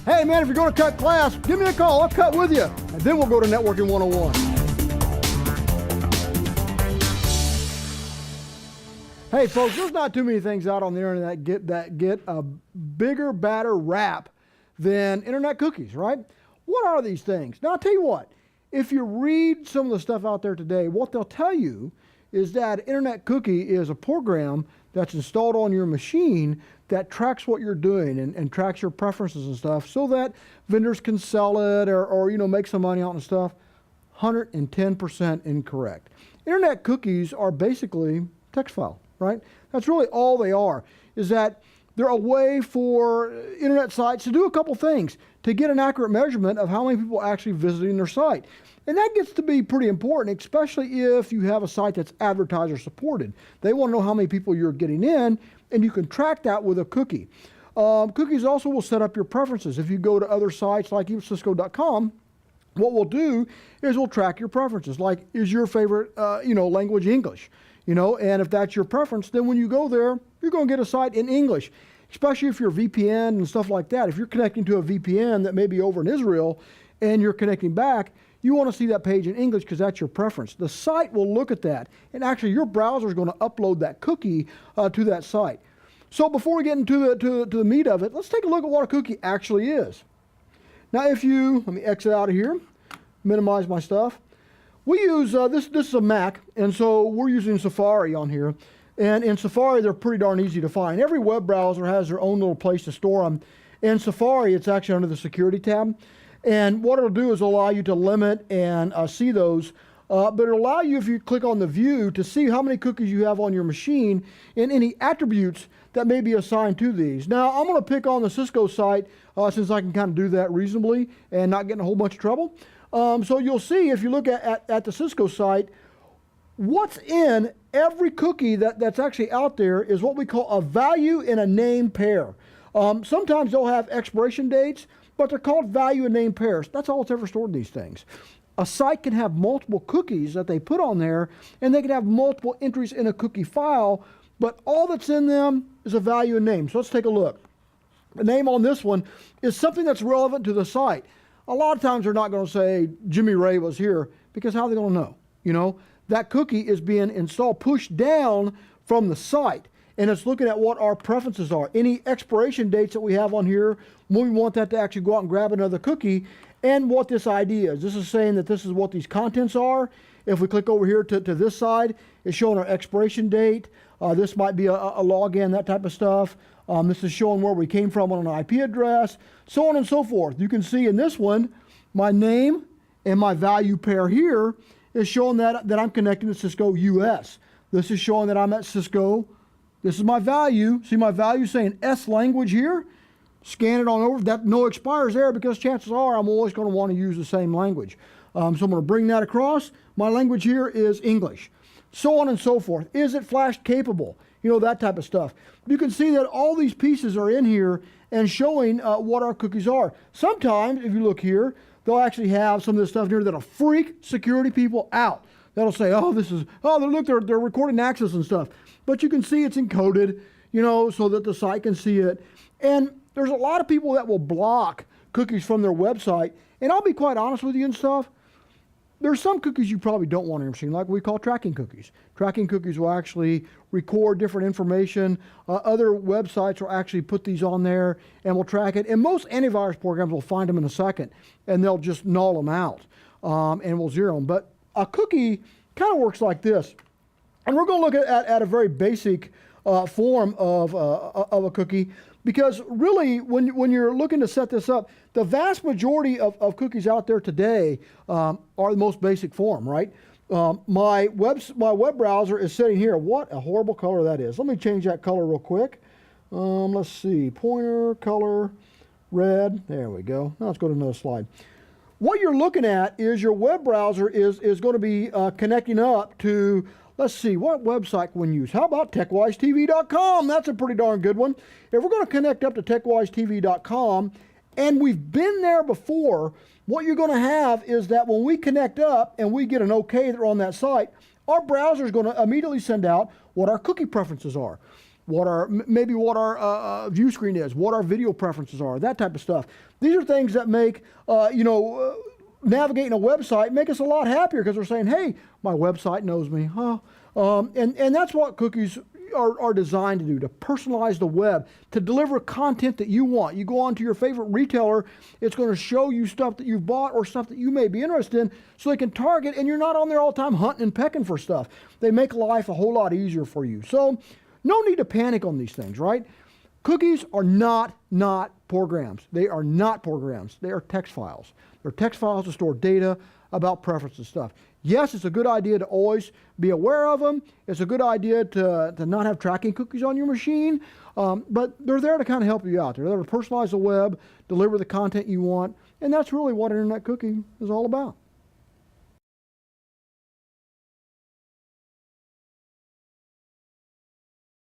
Hey man, if you're going to cut class, give me a call. I'll cut with you. And then we'll go to Networking 101. Hey folks, there's not too many things out on the internet that get a bigger, badder rap than internet cookies, right? What are these things? Now I'll tell you what, if you read some of the stuff out there today, what they'll tell you is that internet cookie is a program that's installed on your machine that tracks what you're doing and tracks your preferences and stuff so that vendors can sell it or make some money out and stuff. 110% incorrect. Internet cookies are basically text file, right? That's really all they are, is that they're a way for internet sites to do a couple things, to get an accurate measurement of how many people are actually visiting their site. And that gets to be pretty important, especially if you have a site that's advertiser supported. They want to know how many people you're getting in, and you can track that with a cookie. Cookies also will set up your preferences. If you go to other sites like even Cisco.com, what we'll do is we'll track your preferences. Like, is your favorite language English? And if that's your preference, then when you go there, you're going to get a site in English, especially if you're VPN and stuff like that. If you're connecting to a VPN that may be over in Israel and you're connecting back, you want to see that page in English because that's your preference. The site will look at that, and actually your browser is going to upload that cookie to that site. So before we get into the meat of it, let's take a look at what a cookie actually is. Now let me exit out of here, minimize my stuff. We use, this is a Mac, and so we're using Safari on here. And in Safari, they're pretty darn easy to find. Every web browser has their own little place to store them. In Safari, it's actually under the Security tab. And what it'll do is allow you to limit and see those, but it'll allow you, if you click on the view, to see how many cookies you have on your machine and any attributes that may be assigned to these. Now, I'm going to pick on the Cisco site since I can kind of do that reasonably and not get in a whole bunch of trouble. So you'll see, if you look at the Cisco site, what's in every cookie that's actually out there is what we call a value in a name pair. Sometimes they'll have expiration dates, but they're called value and name pairs. That's all that's ever stored in these things. A site can have multiple cookies that they put on there, and they can have multiple entries in a cookie file, but all that's in them is a value and name. So let's take a look. The name on this one is something that's relevant to the site. A lot of times they're not going to say Jimmy Ray was here, because how are they going to know? That cookie is being installed, pushed down from the site, and it's looking at what our preferences are. Any expiration dates that we have on here, when we want that to actually go out and grab another cookie, and what this ID is. This is saying that this is what these contents are. If we click over here to this side, it's showing our expiration date. This might be a login, that type of stuff. This is showing where we came from on an IP address, so on and so forth. You can see in this one, my name and my value pair here is showing that I'm connecting to Cisco US. This is showing that I'm at Cisco. This is my value. See my value saying S language here? Scan it on over. That no expires there, because chances are I'm always going to want to use the same language. So I'm going to bring that across. My language here is English. So on and so forth. Is it flash capable? That type of stuff. You can see that all these pieces are in here and showing what our cookies are. Sometimes, if you look here, they'll actually have some of this stuff here that'll freak security people out. That'll say, look, they're recording access and stuff. But you can see it's encoded, so that the site can see it. And there's a lot of people that will block cookies from their website. And I'll be quite honest with you and stuff. There's some cookies you probably don't want on your machine, like we call tracking cookies. Tracking cookies will actually record different information. Other websites will actually put these on there and will track it. And most antivirus programs will find them in a second, and they'll just null them out and will zero them. But a cookie kind of works like this. And we're going to look at a very basic form of a cookie, because really, when you're looking to set this up, the vast majority of cookies out there today are the most basic form, right? My web browser is sitting here. What a horrible color that is. Let me change that color real quick. Let's see, pointer, color, red. There we go. Now let's go to another slide. What you're looking at is your web browser is going to be connecting up to, let's see, what website can we use? How about TechWiseTV.com? That's a pretty darn good one. If we're going to connect up to TechWiseTV.com, and we've been there before, what you're going to have is that when we connect up and we get an okay that are on that site, our browser is going to immediately send out what our cookie preferences are. maybe what our view screen is, what our video preferences are, that type of stuff. These are things that make, navigating a website make us a lot happier because we're saying, hey, my website knows me, huh? And that's what cookies are designed to do, to personalize the web, to deliver content that you want. You go on to your favorite retailer, it's going to show you stuff that you've bought or stuff that you may be interested in so they can target, and you're not on there all the time hunting and pecking for stuff. They make life a whole lot easier for you. So no need to panic on these things, right? Cookies are not programs. They are not programs. They are text files. They're text files to store data about preferences stuff. Yes, it's a good idea to always be aware of them. It's a good idea to not have tracking cookies on your machine, but they're there to kind of help you out. They're there to personalize the web, deliver the content you want, and that's really what Internet Cookie is all about.